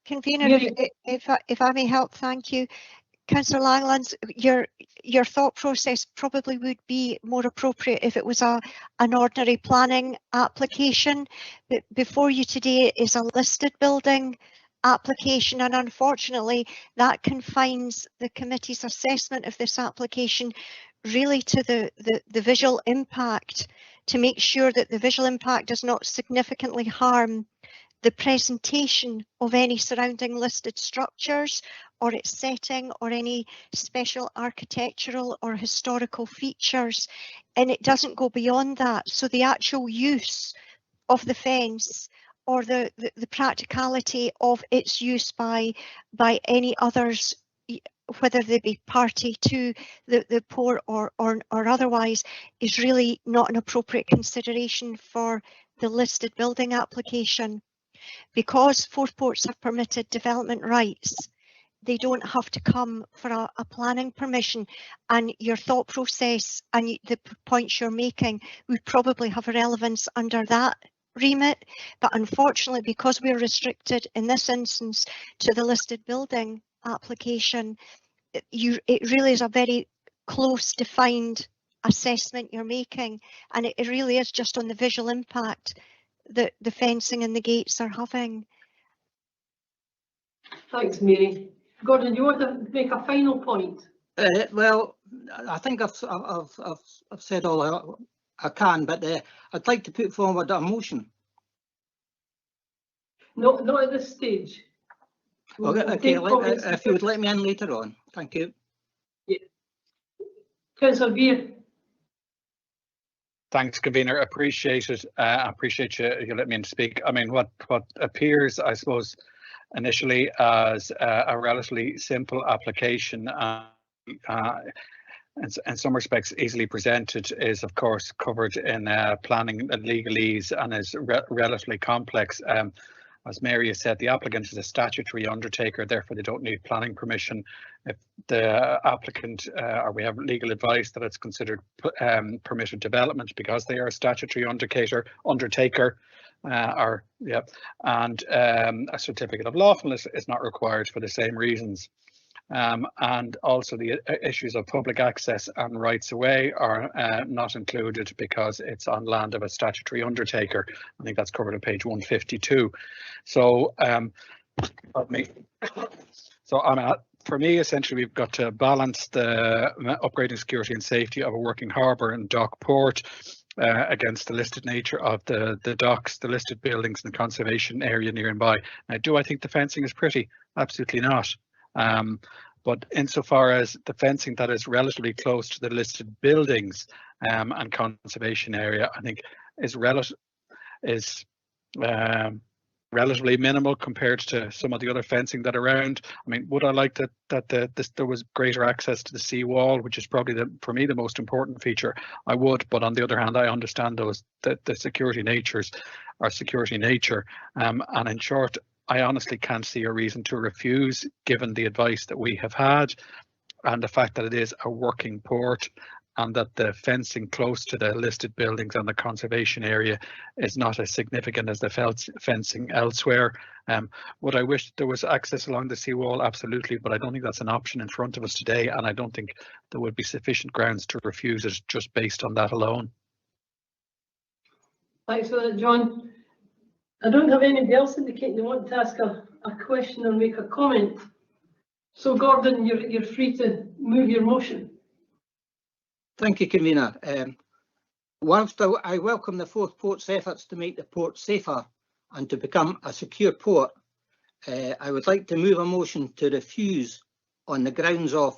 Convener, if I may help, thank you. Councillor Langlands, your thought process probably would be more appropriate if it was an ordinary planning application. But before you today is a listed building application, and unfortunately that confines the committee's assessment of this application really to the visual impact, to make sure that the visual impact does not significantly harm the presentation of any surrounding listed structures or its setting or any special architectural or historical features, and it doesn't go beyond that. So the actual use of the fence or the practicality of its use by any others, whether they be party to the port or otherwise, is really not an appropriate consideration for the listed building application. Because Fourth Ports have permitted development rights, they don't have to come for a planning permission, and your thought process and the points you're making would probably have a relevance under that remit. But unfortunately, because we're restricted in this instance to the listed building application, it really is a very close defined assessment you're making, and it really is just on the visual impact that the fencing and the gates are having. Thanks, Mary. Gordon, do you want to make a final point? Well, I think I've said all I can, but I'd like to put forward a motion. Not at this stage. Okay, if you would let me in later on. Thank you. Yeah. Councillor Beer. Thanks, Convener. Appreciate it. Appreciate you let me in to speak. I mean, what appears, I suppose, initially as a relatively simple application, in some respects easily presented, is of course covered in planning and legalese and is relatively complex. As Mary has said, the applicant is a statutory undertaker, therefore they don't need planning permission. If the applicant or we have legal advice that it's considered permitted development because they are a statutory undertaker, and a certificate of lawfulness is not required for the same reasons. And also the issues of public access and rights of way are not included because it's on land of a statutory undertaker. I think that's covered on page 152. So, for me, essentially, we've got to balance the upgrading security and safety of a working harbour and dock port against the listed nature of the docks, the listed buildings and the conservation area nearby. Now, do I think the fencing is pretty? Absolutely not. But insofar as the fencing that is relatively close to the listed buildings and conservation area, I think is relatively minimal compared to some of the other fencing that are around. I mean, would I like that there was greater access to the sea wall, which is probably for me the most important feature? I would, but on the other hand, I understand that the security natures are security nature, and in short, I honestly can't see a reason to refuse, given the advice that we have had and the fact that it is a working port and that the fencing close to the listed buildings and the conservation area is not as significant as the fencing elsewhere. Would I wish there was access along the seawall? Absolutely, but I don't think that's an option in front of us today, and I don't think there would be sufficient grounds to refuse it just based on that alone. Thanks for that, John. I don't have anybody else indicating they want to ask a question or make a comment. So Gordon, you're free to move your motion. Thank you, Convener. Whilst I welcome the Fourth Port's efforts to make the port safer and to become a secure port, I would like to move a motion to refuse on the grounds of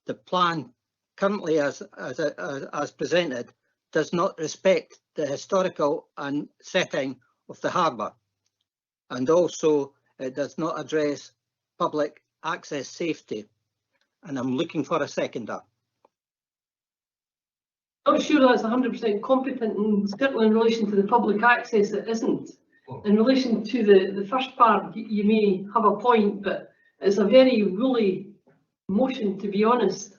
the plan currently as presented does not respect the historical and setting of the harbour, and also it does not address public access safety, and I'm looking for a seconder. Not sure that's 100% competent, and certainly in relation to the public access it isn't. In relation to the first part, you may have a point, but it's a very woolly motion, to be honest.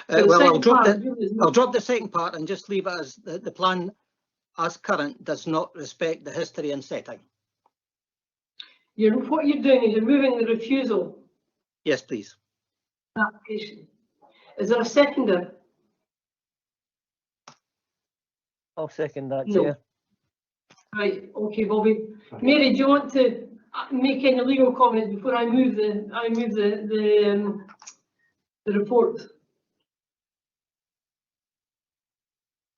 Well, I'll drop the second part and just leave it as the plan as current does not respect the history and setting. What you're doing is you're moving the refusal Yes, please. application. Is there a seconder? I'll second that, No. Chair. Right, okay, Bobby. Mary, do you want to make any legal comment before I move the report?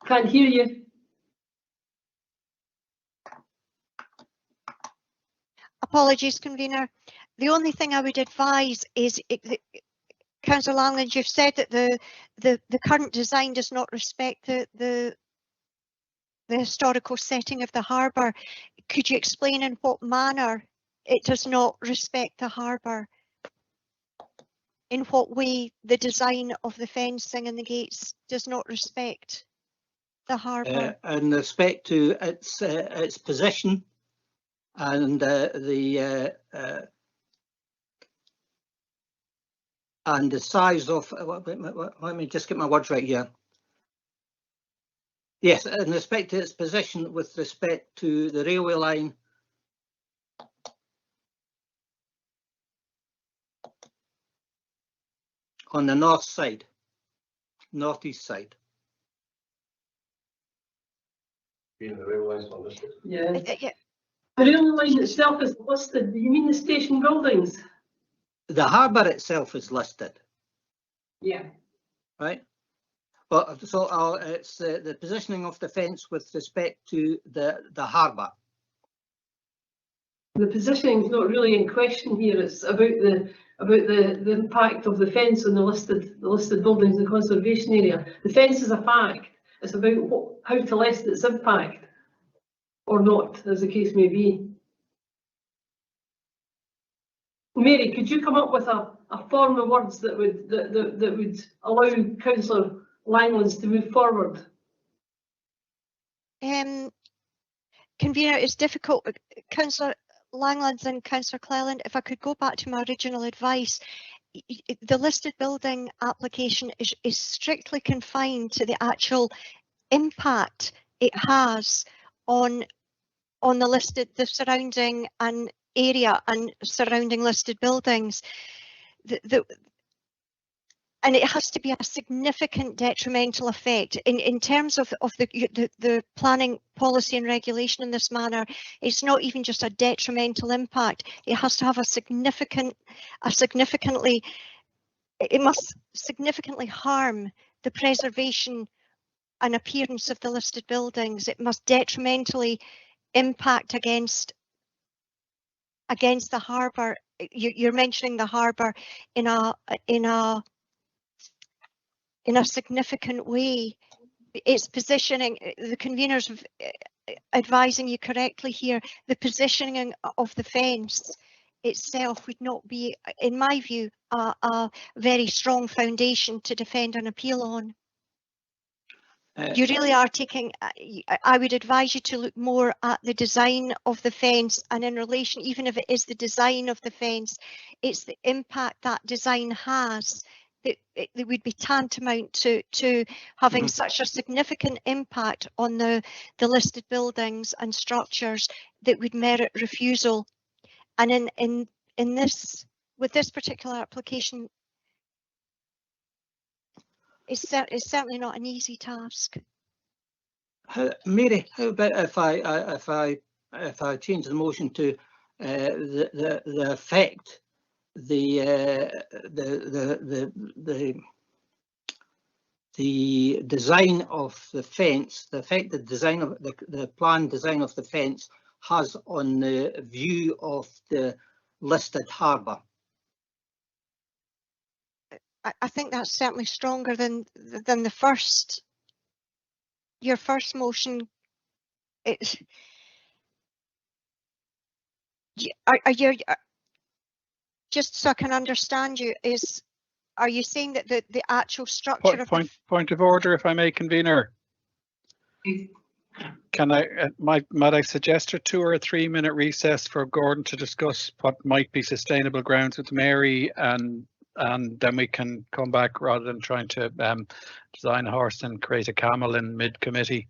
Can't hear you. Apologies, convener. The only thing I would advise is, Councillor Langland, you've said that the current design does not respect the historical setting of the harbour. Could you explain in what manner it does not respect the harbour? In what way the design of the fencing and the gates does not respect the harbour? In respect to its position and the size of. Let me just get my words right here. Yes, in respect to its position with respect to the railway line on the north side, northeast side. Being the railway line's not listed. Yeah. Yeah. The railway line itself is listed. Do you mean the station buildings? The harbour itself is listed, Yeah. right? Well, so it's the positioning of the fence with respect to the harbour. The positioning is not really in question here. It's about the impact of the fence on the listed buildings in the conservation area. The fence is a fact. It's about how to lessen its impact, or not, as the case may be. Mary, could you come up with a form of words that would allow Councillor Langlands to move forward? Convener, it's difficult. Councillor Langlands and Councillor Cleland, if I could go back to my original advice, the listed building application is strictly confined to the actual impact it has on the surrounding and area and surrounding listed buildings. And it has to be a significant detrimental effect in terms of the planning policy and regulation in this manner. It's not even just a detrimental impact. It has to have it must significantly harm the preservation and appearance of the listed buildings. It must detrimentally impact against the harbour. You're mentioning the harbour in a significant way. It's positioning, the conveners advising you correctly here, the positioning of the fence itself would not be, in my view, a very strong foundation to defend an appeal on. You really are taking, I would advise you to look more at the design of the fence, and in relation, even if it is the design of the fence, it's the impact that design has. It would be tantamount to having such a significant impact on the listed buildings and structures that would merit refusal. And in this, with this particular application, it's certainly not an easy task. Mary, how about if I change the motion to the effect the design of the fence, the effect the design of the planned design of the fence has on the view of the listed harbour? I think that's certainly stronger than the first. Your first motion. Are you, just so I can understand you, are you saying that the actual structure of point of order, if I may, convener? Can might I suggest a 2 or 3 minute recess for Gordon to discuss what might be sustainable grounds with Mary, and then we can come back rather than trying to design a horse and create a camel in mid committee.